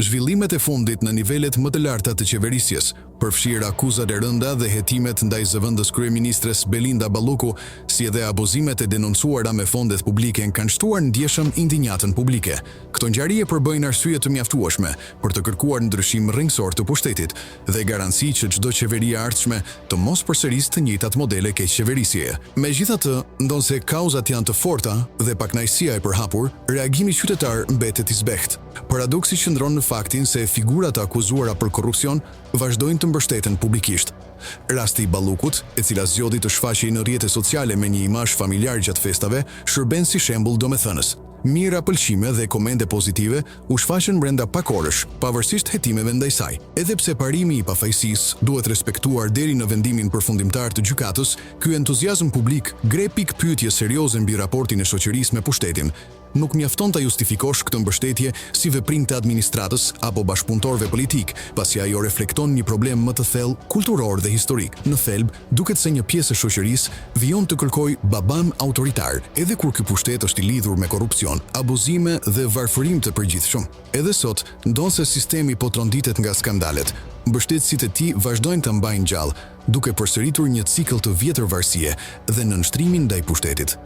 Zhvillimet e fundit në nivelet më të larta të qeverisjes, përfshirë akuzat e rënda dhe hetimet ndaj zëvendës kryeministres Belinda Balluku, si edhe abuzimet e denoncuara me fondet publike kanë shtuar ndjeshëm indinjatën publike. Këto ngjarje përbëjnë arsye të mjaftueshme për të kërkuar ndryshim rrënjësor të pushtetit dhe garanci që çdo qeveri e ardhshme të mos përsërisë të njëjtat modele keqçeverisjeje. Megjithatë, ndonse kauzat janë të forta dhe pakënaqësia e përhapur, reagimi qytetar mbetet i zbehtë. Paradoksi qëndron në faktin se figurat e akuzuara për korrupsion vazhdojnë të mbështeten publikisht. Rasti i Ballukut, e cila zgjodhi të shfaqej në rrjete sociale me një imazh familjar gjatë festave, shërben si shembull domethënës. Mira pëlqime dhe komente pozitive u shfaqën brenda pak orësh, pavarësisht hetimeve ndaj saj. Edhe pse parimi i pafajësisë duhet respektuar deri në vendimin përfundimtar të gjykatës, ky entuziazëm publik gre pikë pyetje serioze mbi raportin e shoqërisë me pushtetin. Nuk mjafton ta justifikosh këtë mbështetje si veprim të administratës apo bashkëpunëtorëve politik, pasi ajo reflekton një problem më të thellë kulturor dhe historik. Në thelb, duket se një pjesë e shoqërisë vijon të kërkojë baban autoritar, edhe kur ky pushtet është i lidhur me korrupsion, abuzime dhe varfërim të përgjithshëm. Edhe sot, ndonse sistemi po tronditet nga skandalet, mbështetësit e tij vazhdojnë të mbajnë gjallë, duke përsëritur një cikëll të vjetër varësie dhe nënshtrimin ndaj pushtetit.